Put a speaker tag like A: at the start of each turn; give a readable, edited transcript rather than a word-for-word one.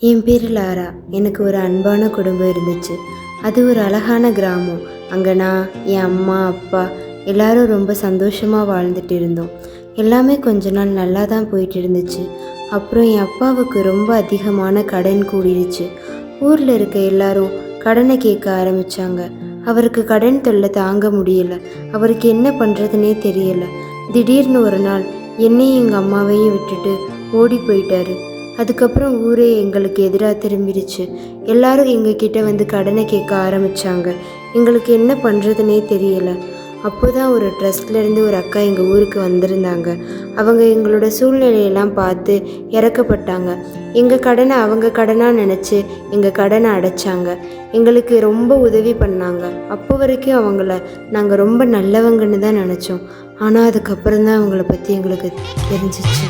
A: என் பேர் லாரா. எனக்கு ஒரு அன்பான குடும்பம் இருந்துச்சு. அது ஒரு அழகான கிராமம். அங்கே நான், என் அம்மா, அப்பா எல்லாரும் ரொம்ப சந்தோஷமாக வாழ்ந்துட்டு இருந்தோம். எல்லாமே கொஞ்ச நாள் நல்லா தான் போயிட்டு இருந்துச்சு. அப்புறம் என் அப்பாவுக்கு ரொம்ப அதிகமான கடன் கூடிருச்சு. ஊரில் இருக்க எல்லாரும் கடனை கேட்க ஆரம்பித்தாங்க. அவருக்கு கடன் தொல்லை தாங்க முடியல. அவருக்கு என்ன பண்ணுறதுனே தெரியல. திடீர்னு ஒரு நாள் என்னையும் எங்கள் அம்மாவையும் விட்டுட்டு ஓடி போயிட்டாரு. அதுக்கப்புறம் ஊரே எங்களுக்கு எதிராக திரும்பிடுச்சு. எல்லாரும் எங்ககிட்ட வந்து கடனை கேட்க ஆரம்பித்தாங்க. எங்களுக்கு என்ன பண்ணுறதுனே தெரியலை. அப்போ தான் ஒரு ட்ரஸ்ட்லேருந்து ஒரு அக்கா எங்கள் ஊருக்கு வந்திருந்தாங்க. அவங்க எங்களோட சூழ்நிலையெல்லாம் பார்த்து இறக்கப்பட்டாங்க. எங்கள் கடனை அவங்க கடனாக நினச்சி எங்கள் கடனை அடைச்சாங்க. எங்களுக்கு ரொம்ப உதவி பண்ணாங்க. அப்போ வரைக்கும் அவங்கள நாங்கள் ரொம்ப நல்லவங்கன்னு தான் நினச்சோம். ஆனால் அதுக்கப்புறம் தான் அவங்கள பற்றி எங்களுக்கு தெரிஞ்சிச்சு.